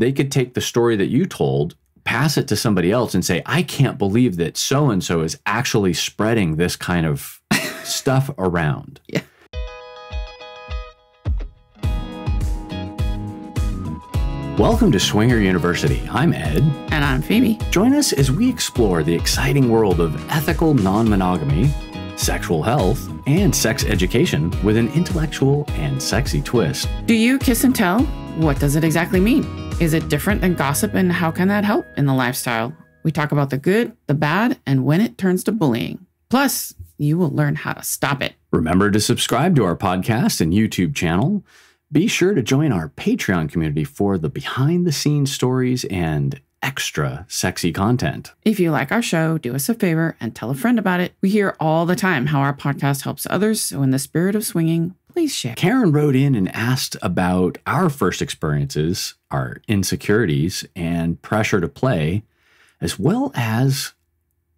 they could take the story that you told, pass it to somebody else and say, I can't believe that so-and-so is actually spreading this kind of stuff around. Yeah. Welcome to Swinger University. I'm Ed. And I'm Phoebe. Join us as we explore the exciting world of ethical non-monogamy, sexual health, and sex education with an intellectual and sexy twist. Do you kiss and tell? What does it exactly mean? Is it different than gossip, and how can that help in the lifestyle? We talk about the good, the bad, and when it turns to bullying. Plus, you will learn how to stop it. Remember to subscribe to our podcast and YouTube channel. Be sure to join our Patreon community for the behind-the-scenes stories and extra sexy content. If you like our show, do us a favor and tell a friend about it. We hear all the time how our podcast helps others, so in the spirit of swinging, please share. Karen wrote in and asked about our first experiences, our insecurities, and pressure to play, as well as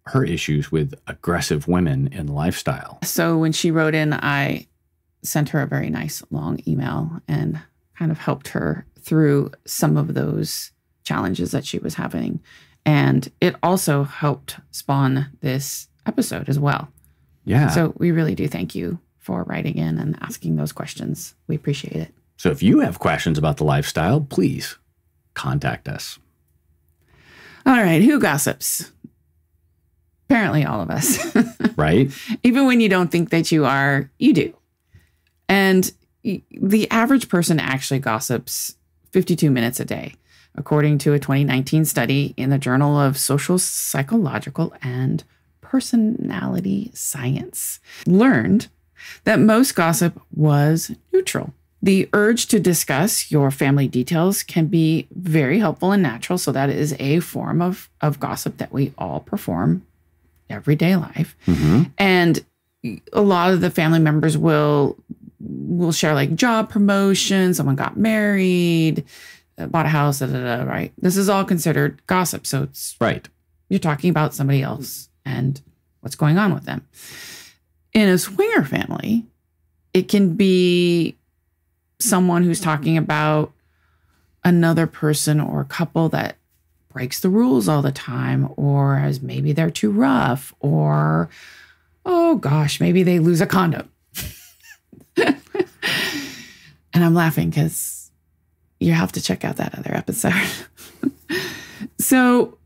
her issues with aggressive women in the lifestyle. So when she wrote in, I sent her a very nice long email and kind of helped her through some of those challenges that she was having. And it also helped spawn this episode as well. Yeah. So we really do thank you for writing in and asking those questions. We appreciate it. So if you have questions about the lifestyle, please contact us. All right. Who gossips? Apparently all of us. Right? Even when you don't think that you are, you do. And the average person actually gossips 52 minutes a day, according to a 2019 study in the Journal of Social, Psychological, and Personality Science. Learned that most gossip was neutral. The urge to discuss your family details can be very helpful and natural, so that is a form of gossip that we all perform everyday life. Mm-hmm. And a lot of the family members will share like job promotion, someone got married, bought a house, right? This is all considered gossip. So it's right. You're talking about somebody else and what's going on with them. In a swinger family, it can be someone who's talking about another person or couple that breaks the rules all the time, or as maybe they're too rough, or, oh gosh, maybe they lose a condom. And I'm laughing because you have to check out that other episode. So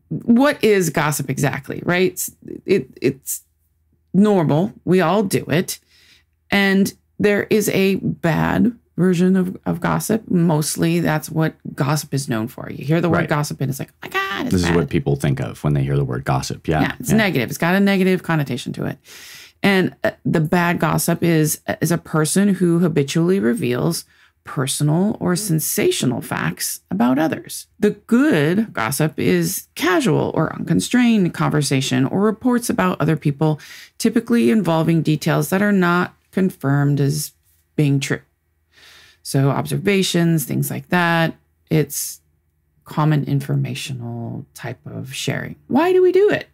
what is gossip exactly, right? It's normal. We all do it. And there is a bad version of gossip. Mostly that's what gossip is known for. You hear the word gossip and it's like, oh my God, it's This bad. is what people think of when they hear the word gossip. Yeah. It's negative. It's got a negative connotation to it. And the bad gossip is a person who habitually reveals personal or sensational facts about others. The good gossip is casual or unconstrained conversation or reports about other people, typically involving details that are not confirmed as being true. So observations, things like that. It's common informational type of sharing. Why do we do it?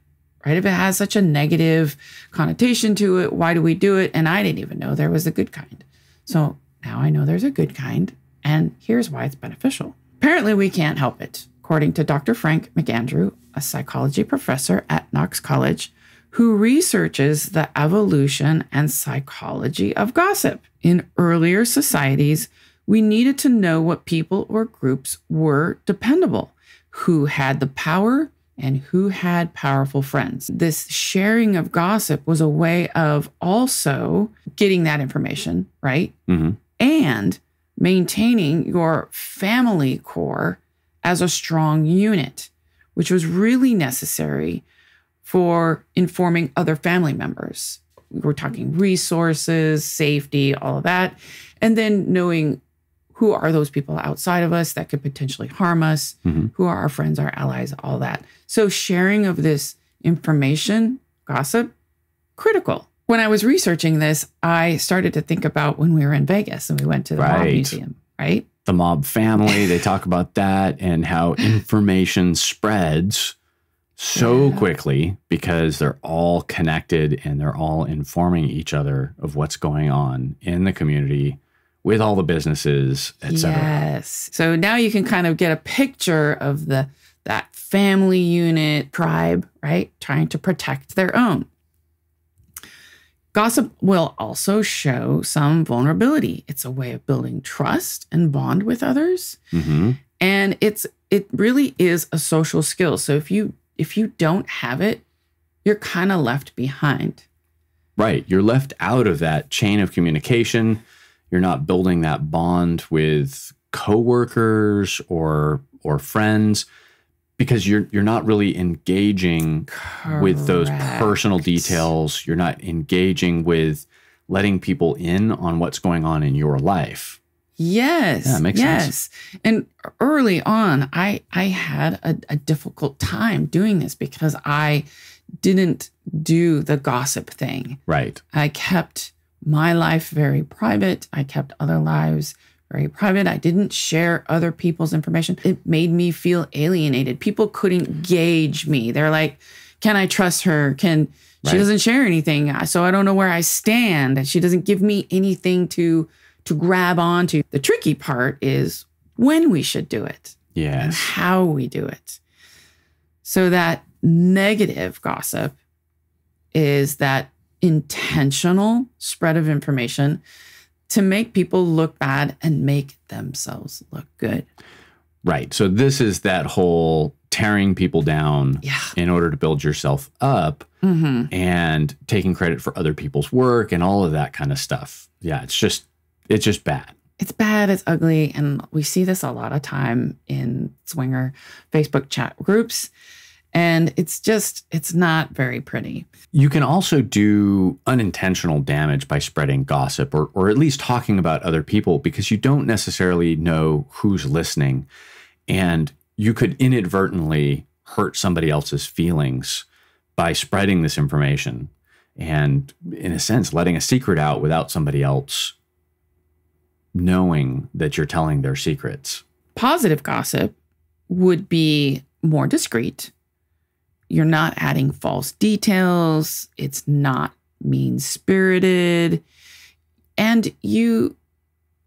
Right? If it has such a negative connotation to it, why do we do it? And I didn't even know there was a good kind. So now I know there's a good kind, and here's why it's beneficial. Apparently, we can't help it. According to Dr. Frank McAndrew, a psychology professor at Knox College, who researches the evolution and psychology of gossip. In earlier societies, we needed to know what people or groups were dependable, who had the power, and who had powerful friends. This sharing of gossip was a way of also getting that information, right? Mm-hmm. And maintaining your family core as a strong unit, which was really necessary for informing other family members. We're talking resources, safety, all of that. And then knowing who are those people outside of us that could potentially harm us, who are our friends, our allies, all that. So sharing of this information, gossip, critical. When I was researching this, I started to think about when we were in Vegas and we went to the Mob Museum, right? The mob family, they talk about that and how information spreads so quickly because they're all connected and they're all informing each other of what's going on in the community with all the businesses, etc. Yes. So now you can kind of get a picture of that family unit tribe, right? Trying to protect their own. Gossip will also show some vulnerability. It's a way of building trust and bond with others. Mm-hmm. And it really is a social skill. So if you don't have it, you're kind of left behind. Right. You're left out of that chain of communication. You're not building that bond with coworkers or friends because you're not really engaging Correct. with those personal details. You're not engaging with letting people in on what's going on in your life. Yes. Yeah, makes sense. And early on, I had a difficult time doing this because I didn't do the gossip thing. Right. I kept my life very private. I kept other lives very private. I didn't share other people's information. It made me feel alienated. People couldn't gauge me. They're like, can I trust her? She doesn't share anything, so I don't know where I stand. She doesn't give me anything to grab onto. The tricky part is when we should do it. Yes. And how we do it. So that negative gossip is that intentional spread of information to make people look bad and make themselves look good. Right. So this is that whole tearing people down in order to build yourself up and taking credit for other people's work and all of that kind of stuff. Yeah, it's just bad. It's bad, it's ugly, and we see this a lot of time in swinger Facebook chat groups. And it's not very pretty. You can also do unintentional damage by spreading gossip or at least talking about other people because you don't necessarily know who's listening. And you could inadvertently hurt somebody else's feelings by spreading this information and, in a sense, letting a secret out without somebody else knowing that you're telling their secrets. Positive gossip would be more discreet. You're not adding false details. It's not mean-spirited. And you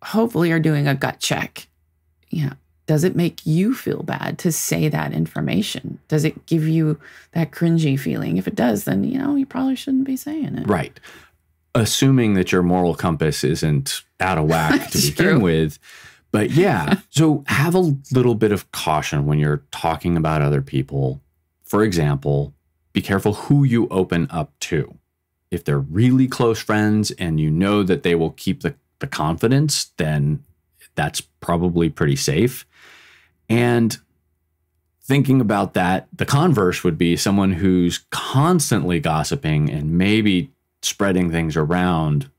hopefully are doing a gut check. Does it make you feel bad to say that information? Does it give you that cringy feeling? If it does, then, you probably shouldn't be saying it. Right. Assuming that your moral compass isn't out of whack to begin with. But yeah, so have a little bit of caution when you're talking about other people. For example, be careful who you open up to. If they're really close friends and you know that they will keep the confidence, then that's probably pretty safe. And thinking about that, the converse would be someone who's constantly gossiping and maybe spreading things around.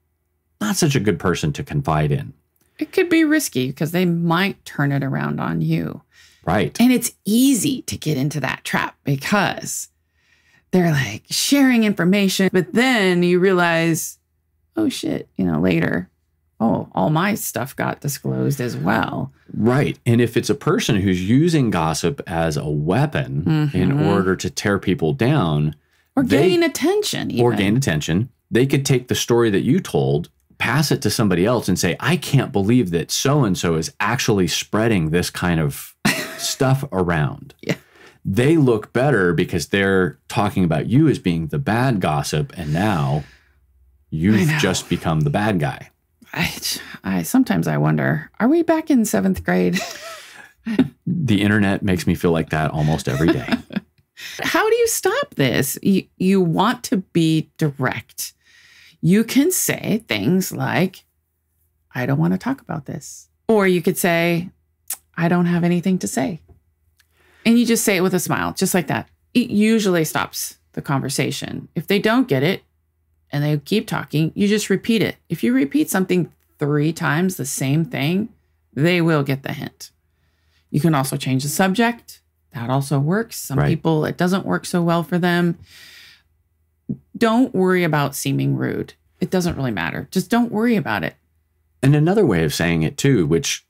Not such a good person to confide in. It could be risky because they might turn it around on you. Right. And it's easy to get into that trap because they're like sharing information, but then you realize, oh shit, later, all my stuff got disclosed as well. Right. And if it's a person who's using gossip as a weapon in order to tear people down. Or gain attention. Or gain attention. They could take the story that you told, pass it to somebody else and say, I can't believe that so-and-so is actually spreading this kind of stuff around. Yeah. They look better because they're talking about you as being the bad gossip, and now you've just become the bad guy. I sometimes I wonder, are we back in 7th grade? The internet makes me feel like that almost every day. How do you stop this? You want to be direct. You can say things like, I don't want to talk about this. Or you could say, I don't have anything to say. And you just say it with a smile, just like that. It usually stops the conversation. If they don't get it and they keep talking, you just repeat it. If you repeat something 3 times, the same thing, they will get the hint. You can also change the subject. That also works. Some people, it doesn't work so well for them. Don't worry about seeming rude. It doesn't really matter. Just don't worry about it. And another way of saying it too, which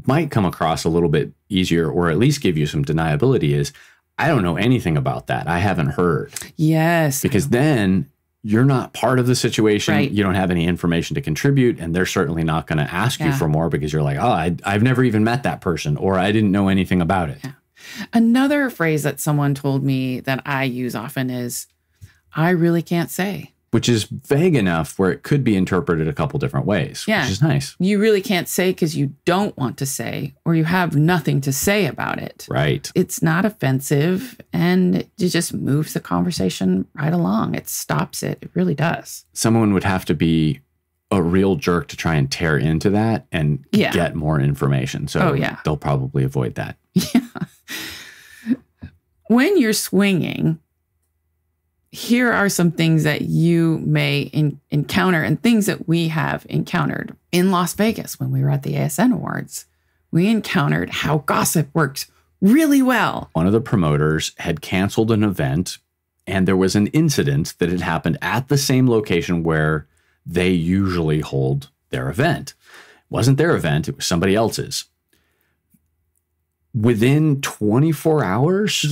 might come across a little bit easier or at least give you some deniability is, I don't know anything about that. I haven't heard. Yes. Because then you're not part of the situation. Right. You don't have any information to contribute, and they're certainly not going to ask you for more because you're like, oh, I've never even met that person, or I didn't know anything about it. Yeah. Another phrase that someone told me that I use often is, I really can't say. Which is vague enough where it could be interpreted a couple different ways, which is nice. You really can't say because you don't want to say, or you have nothing to say about it. Right. It's not offensive, and it just moves the conversation right along. It stops it. It really does. Someone would have to be a real jerk to try and tear into that and get more information. So they'll probably avoid that. Yeah. When you're swinging, here are some things that you may encounter and things that we have encountered. In Las Vegas, when we were at the ASN Awards, we encountered how gossip works really well. One of the promoters had canceled an event, and there was an incident that had happened at the same location where they usually hold their event. It wasn't their event, it was somebody else's. Within 24 hours,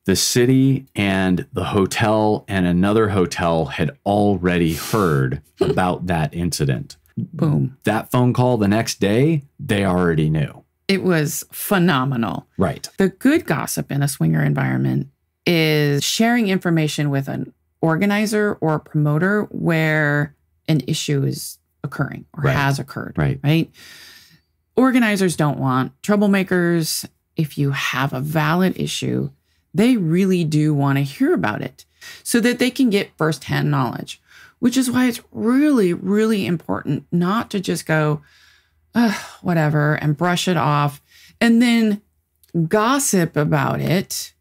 the city and the hotel and another hotel had already heard about that incident. Boom. That phone call the next day, they already knew. It was phenomenal. Right. The good gossip in a swinger environment is sharing information with an organizer or a promoter where an issue is occurring or has occurred. Right. Organizers don't want troublemakers. If you have a valid issue, they really do want to hear about it so that they can get firsthand knowledge, which is why it's really, really important not to just go, whatever, and brush it off and then gossip about it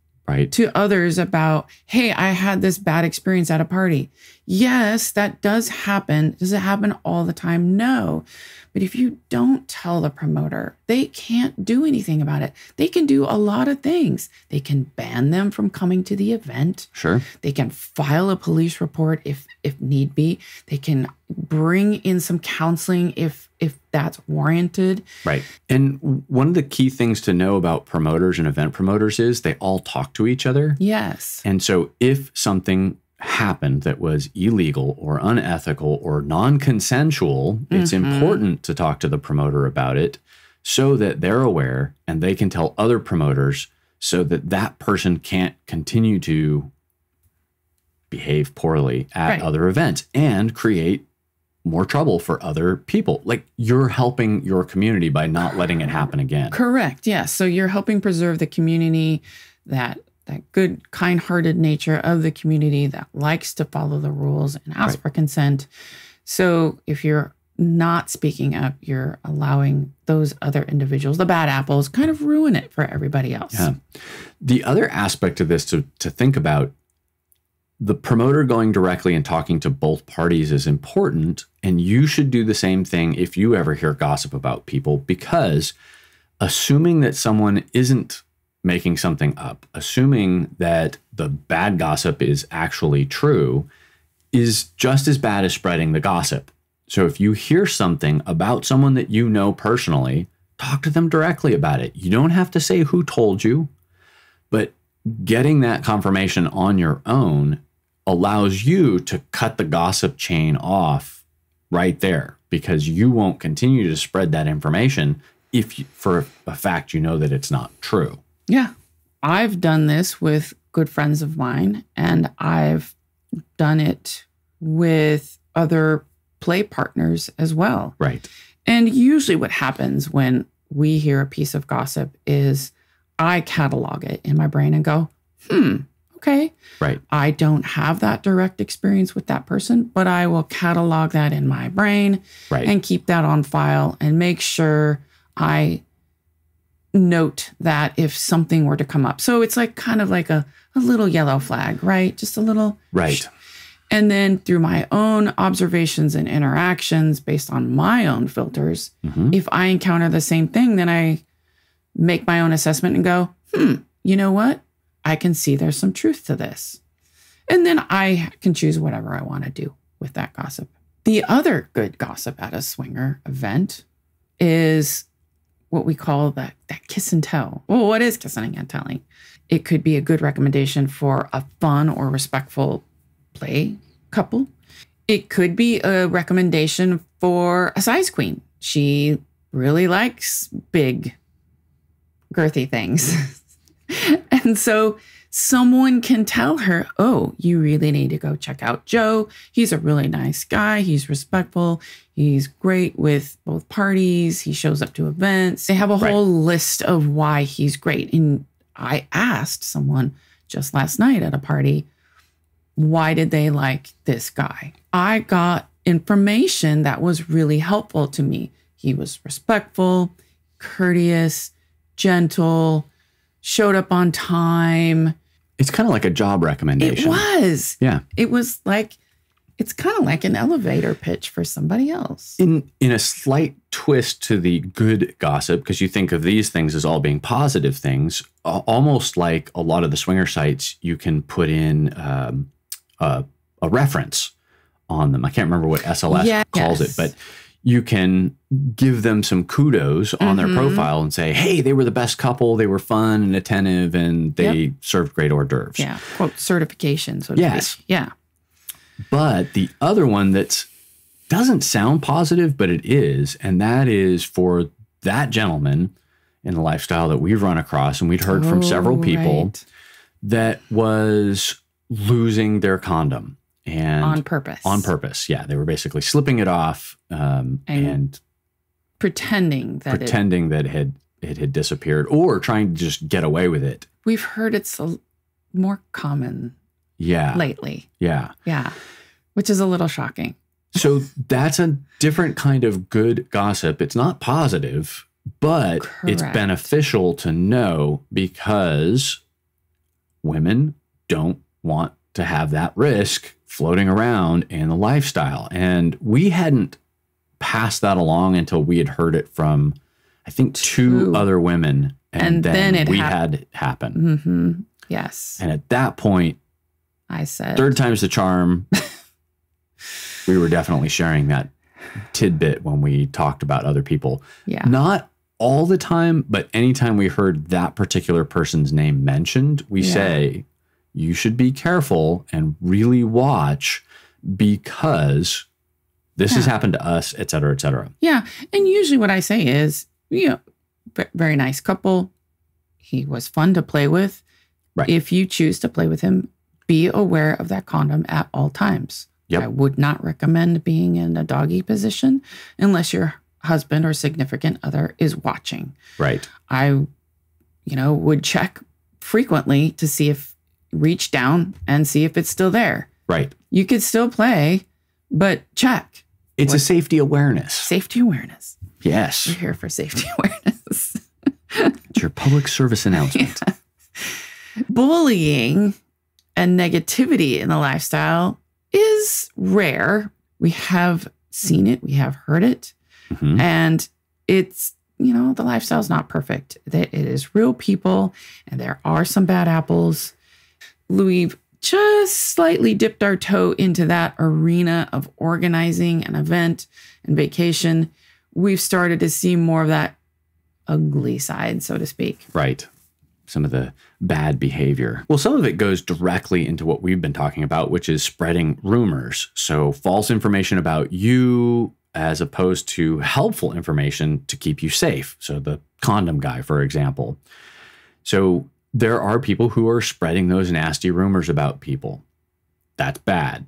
to others about, hey, I had this bad experience at a party. Yes, that does happen. Does it happen all the time? No. But if you don't tell the promoter, they can't do anything about it. They can do a lot of things. They can ban them from coming to the event. Sure. They can file a police report if need be. They can bring in some counseling if that's warranted. Right. And one of the key things to know about promoters and event promoters is they all talk to each other. Yes. And so if something happened that was illegal or unethical or non-consensual, it's important to talk to the promoter about it so that they're aware and they can tell other promoters so that that person can't continue to behave poorly at other events and create more trouble for other people. Like, you're helping your community by not letting it happen again. Correct. Yes. So you're helping preserve the community, that good, kind-hearted nature of the community that likes to follow the rules and ask for consent. So if you're not speaking up, you're allowing those other individuals, the bad apples, kind of ruin it for everybody else. Yeah. The other aspect of this to think about, the promoter going directly and talking to both parties is important, and you should do the same thing if you ever hear gossip about people, because assuming that someone isn't making something up, assuming that the bad gossip is actually true, is just as bad as spreading the gossip. So if you hear something about someone that you know personally, talk to them directly about it. You don't have to say who told you, but getting that confirmation on your own allows you to cut the gossip chain off right there, because you won't continue to spread that information if you, for a fact you know that it's not true. Yeah. I've done this with good friends of mine, and I've done it with other play partners as well. Right. And usually what happens when we hear a piece of gossip is I catalog it in my brain and go, okay. Right. I don't have that direct experience with that person, but I will catalog that in my brain and keep that on file and make sure I note that if something were to come up. So it's like kind of like a little yellow flag, right? Just a little. Right. And then through my own observations and interactions based on my own filters, if I encounter the same thing, then I make my own assessment and go, you know what? I can see there's some truth to this. And then I can choose whatever I want to do with that gossip. The other good gossip at a swinger event is what we call that kiss and tell. Well, what is kissing and telling? It could be a good recommendation for a fun or respectful play couple. It could be a recommendation for a size queen. She really likes big, girthy things. And so someone can tell her, oh, you really need to go check out Joe. He's a really nice guy. He's respectful. He's great with both parties. He shows up to events. They have a whole list of why he's great. And I asked someone just last night at a party, why did they like this guy? I got information that was really helpful to me. He was respectful, courteous, gentle, showed up on time. It's kind of like a job recommendation. It was. Yeah. It was like, it's kind of like an elevator pitch for somebody else. In a slight twist to the good gossip, because you think of these things as all being positive things, almost like a lot of the swinger sites, you can put in a reference on them. I can't remember what SLS calls it, but you can give them some kudos on their profile and say, hey, they were the best couple. They were fun and attentive, and they served great hors d'oeuvres. Yeah. Quote, certification. So to speak. Yeah. But the other one that doesn't sound positive, but it is, and that is for that gentleman in the lifestyle that we've run across, and we'd heard from several people that was losing their condom. And on purpose. On purpose, yeah. They were basically slipping it off and pretending that it had disappeared, or trying to just get away with it. We've heard it's more common lately. Yeah. Yeah. Which is a little shocking. So that's a different kind of good gossip. It's not positive, but it's beneficial to know, because women don't want to have that risk floating around in the lifestyle. And we hadn't passed that along until we had heard it from, I think, two other women. And then we had it happen. Mm-hmm. Yes. And at that point, I said, third time's the charm. We were definitely sharing that tidbit when we talked about other people. Yeah. Not all the time, but anytime we heard that particular person's name mentioned, we say, you should be careful and really watch, because this has happened to us, et cetera, et cetera. Yeah. And usually what I say is, very nice couple. He was fun to play with. Right. If you choose to play with him, be aware of that condom at all times. Yep. I would not recommend being in a doggy position unless your husband or significant other is watching. Right. I, would check frequently to see if, reach down and see if it's still there. Right. You could still play, but check. It's a safety awareness. Safety awareness. Yes. We're here for safety awareness. It's your public service announcement. Yeah. Bullying and negativity in the lifestyle is rare. We have seen it. We have heard it. Mm-hmm. And it's, the lifestyle is not perfect. It is real people, and there are some bad apples. We've just slightly dipped our toe into that arena of organizing an event and vacation. We've started to see more of that ugly side, so to speak. Right. Some of the bad behavior. Well, some of it goes directly into what we've been talking about, which is spreading rumors. So false information about you, as opposed to helpful information to keep you safe. So the condom guy, for example. So there are people who are spreading those nasty rumors about people. That's bad.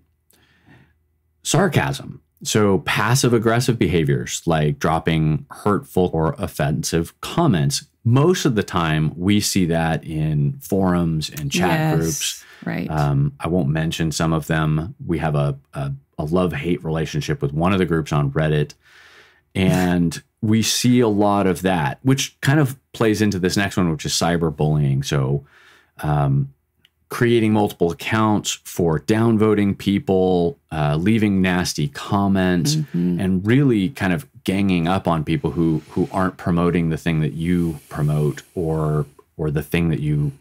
Sarcasm. So passive aggressive behaviors like dropping hurtful or offensive comments. Most of the time we see that in forums and chat groups. Right. I won't mention some of them. We have a love-hate relationship with one of the groups on Reddit. And we see a lot of that, which kind of plays into this next one, which is cyberbullying. So creating multiple accounts for downvoting people, leaving nasty comments, and really kind of ganging up on people who aren't promoting the thing that you promote or the thing that you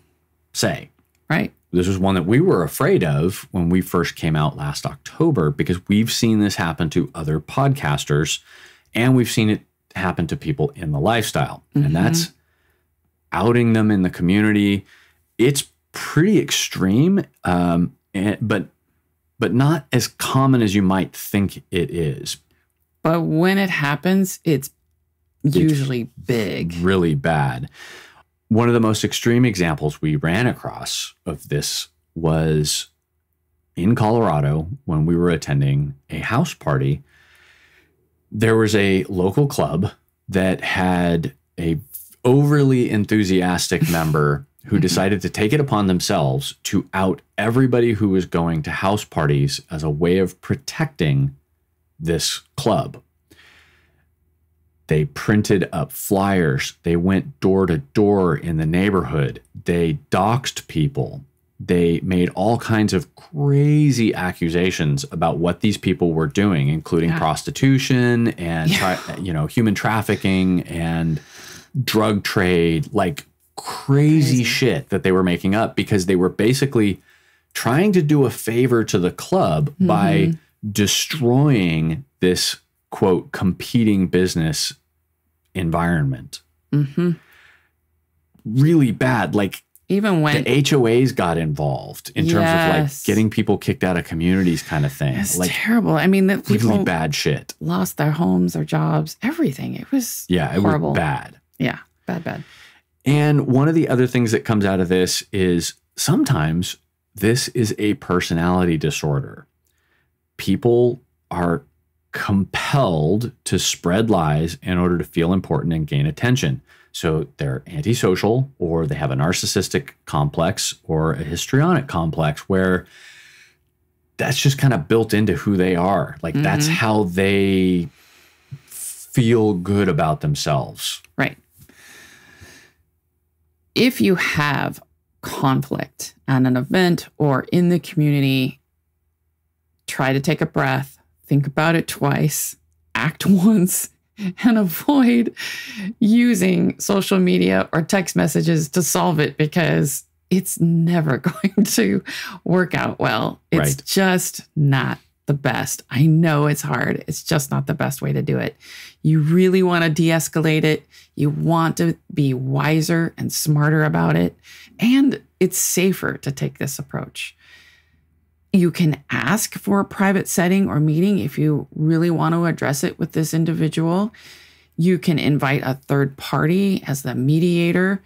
say. Right. This was one that we were afraid of when we first came out last October, because we've seen this happen to other podcasters, and we've seen it happen to people in the lifestyle. And that's outing them in the community. It's pretty extreme, but but not as common as you might think it is. But when it happens, it's usually big. Really bad. One of the most extreme examples we ran across of this was in Colorado when we were attending a house party. There was a local club that had a overly enthusiastic member who decided to take it upon themselves to out everybody who was going to house parties as a way of protecting this club. They printed up flyers. They went door to door in the neighborhood. They doxed people. They made all kinds of crazy accusations about what these people were doing, including prostitution and human trafficking and drug trade, like crazy shit that they were making up because they were basically trying to do a favor to the club by destroying this, quote, competing business environment. Really bad. Like, even when the HOAs got involved in terms of like getting people kicked out of communities kind of thing. It's like terrible. I mean, the people really bad shit. Lost their homes, their jobs, everything. It was horrible. It was bad. Yeah, bad. And one of the other things that comes out of this is sometimes this is a personality disorder. People are compelled to spread lies in order to feel important and gain attention. So they're antisocial, or they have a narcissistic complex or a histrionic complex where that's just kind of built into who they are. Like that's how they feel good about themselves. Right. If you have conflict at an event or in the community, try to take a breath, think about it twice, act once, and avoid using social media or text messages to solve it, because it's never going to work out well. It's just not the best. I know it's hard. It's just not the best way to do it. You really want to de-escalate it. You want to be wiser and smarter about it. And it's safer to take this approach. You can ask for a private setting or meeting if you really want to address it with this individual. You can invite a third party as the mediator.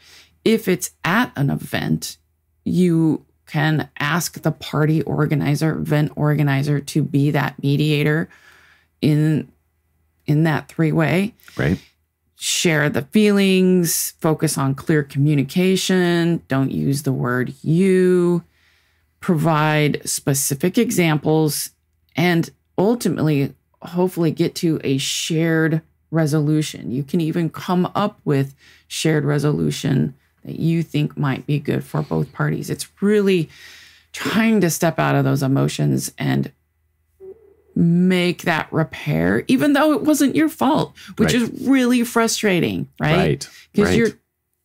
If it's at an event, you can ask the party organizer, event organizer, to be that mediator in that three-way. Right. Share the feelings, focus on clear communication, don't use the word you. Provide specific examples, and ultimately, hopefully get to a shared resolution. You can even come up with shared resolution that you think might be good for both parties. It's really trying to step out of those emotions and make that repair, even though it wasn't your fault, which is really frustrating, right? Because you're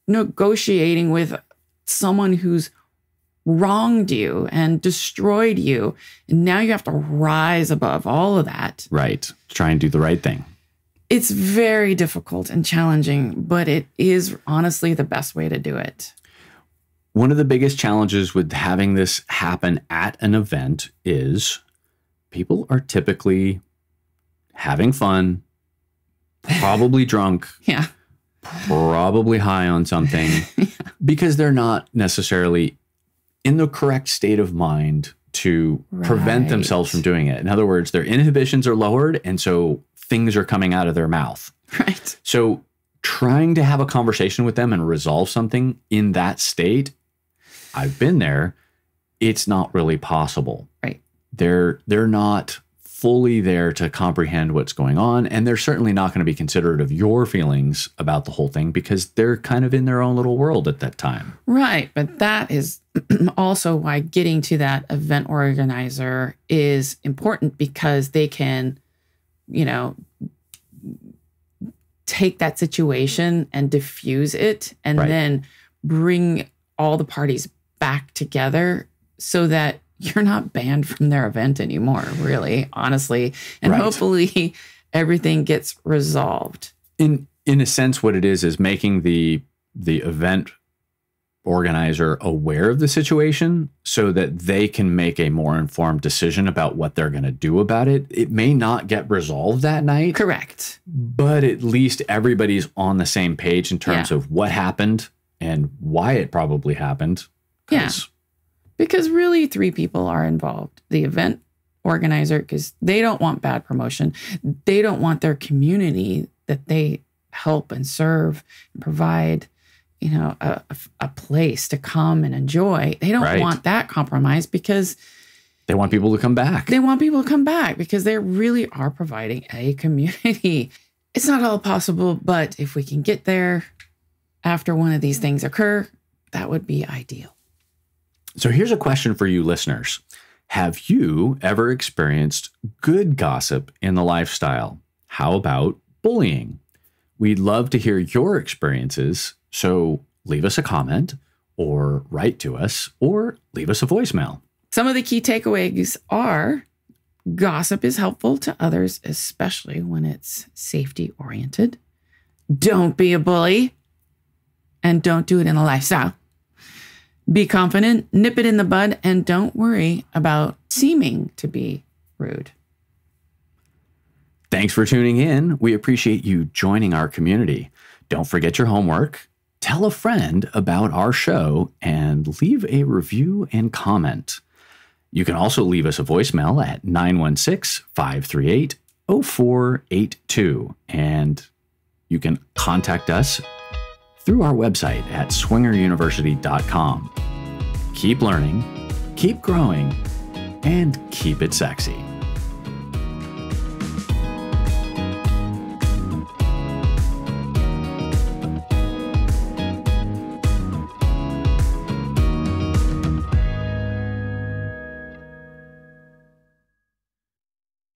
negotiating with someone who's wronged you and destroyed you. And now you have to rise above all of that. Right. Try and do the right thing. It's very difficult and challenging, but it is honestly the best way to do it. One of the biggest challenges with having this happen at an event is people are typically having fun, probably drunk. Yeah. Probably high on something because they're not necessarily in the correct state of mind to prevent themselves from doing it. In other words, their inhibitions are lowered, and so things are coming out of their mouth. Right. So trying to have a conversation with them and resolve something in that state, I've been there, it's not really possible. Right. They're not fully there to comprehend what's going on, and they're certainly not going to be considerate of your feelings about the whole thing because they're kind of in their own little world at that time. Right. But that is also why getting to that event organizer is important, because they can, take that situation and diffuse it and then bring all the parties back together so that you're not banned from their event anymore, really, honestly. And hopefully everything gets resolved. In a sense, what it is making the event organizer aware of the situation so that they can make a more informed decision about what they're going to do about it. It may not get resolved that night. Correct. But at least everybody's on the same page in terms of what happened and why it probably happened. Yeah. Because really 3 people are involved. The event organizer, because they don't want bad promotion. They don't want their community that they help and serve and provide, you know, a place to come and enjoy. They don't want that compromised because they want people to come back. They want people to come back because they really are providing a community. It's not all possible, but if we can get there after one of these things occur, that would be ideal. So here's a question for you listeners. Have you ever experienced good gossip in the lifestyle? How about bullying? We'd love to hear your experiences, so leave us a comment or write to us or leave us a voicemail. Some of the key takeaways are gossip is helpful to others, especially when it's safety oriented. Don't be a bully and don't do it in the lifestyle. Be confident, nip it in the bud, and don't worry about seeming to be rude. Thanks for tuning in. We appreciate you joining our community. Don't forget your homework. Tell a friend about our show and leave a review and comment. You can also leave us a voicemail at 916-538-0482. And you can contact us through our website at swingeruniversity.com. Keep learning, keep growing, and keep it sexy.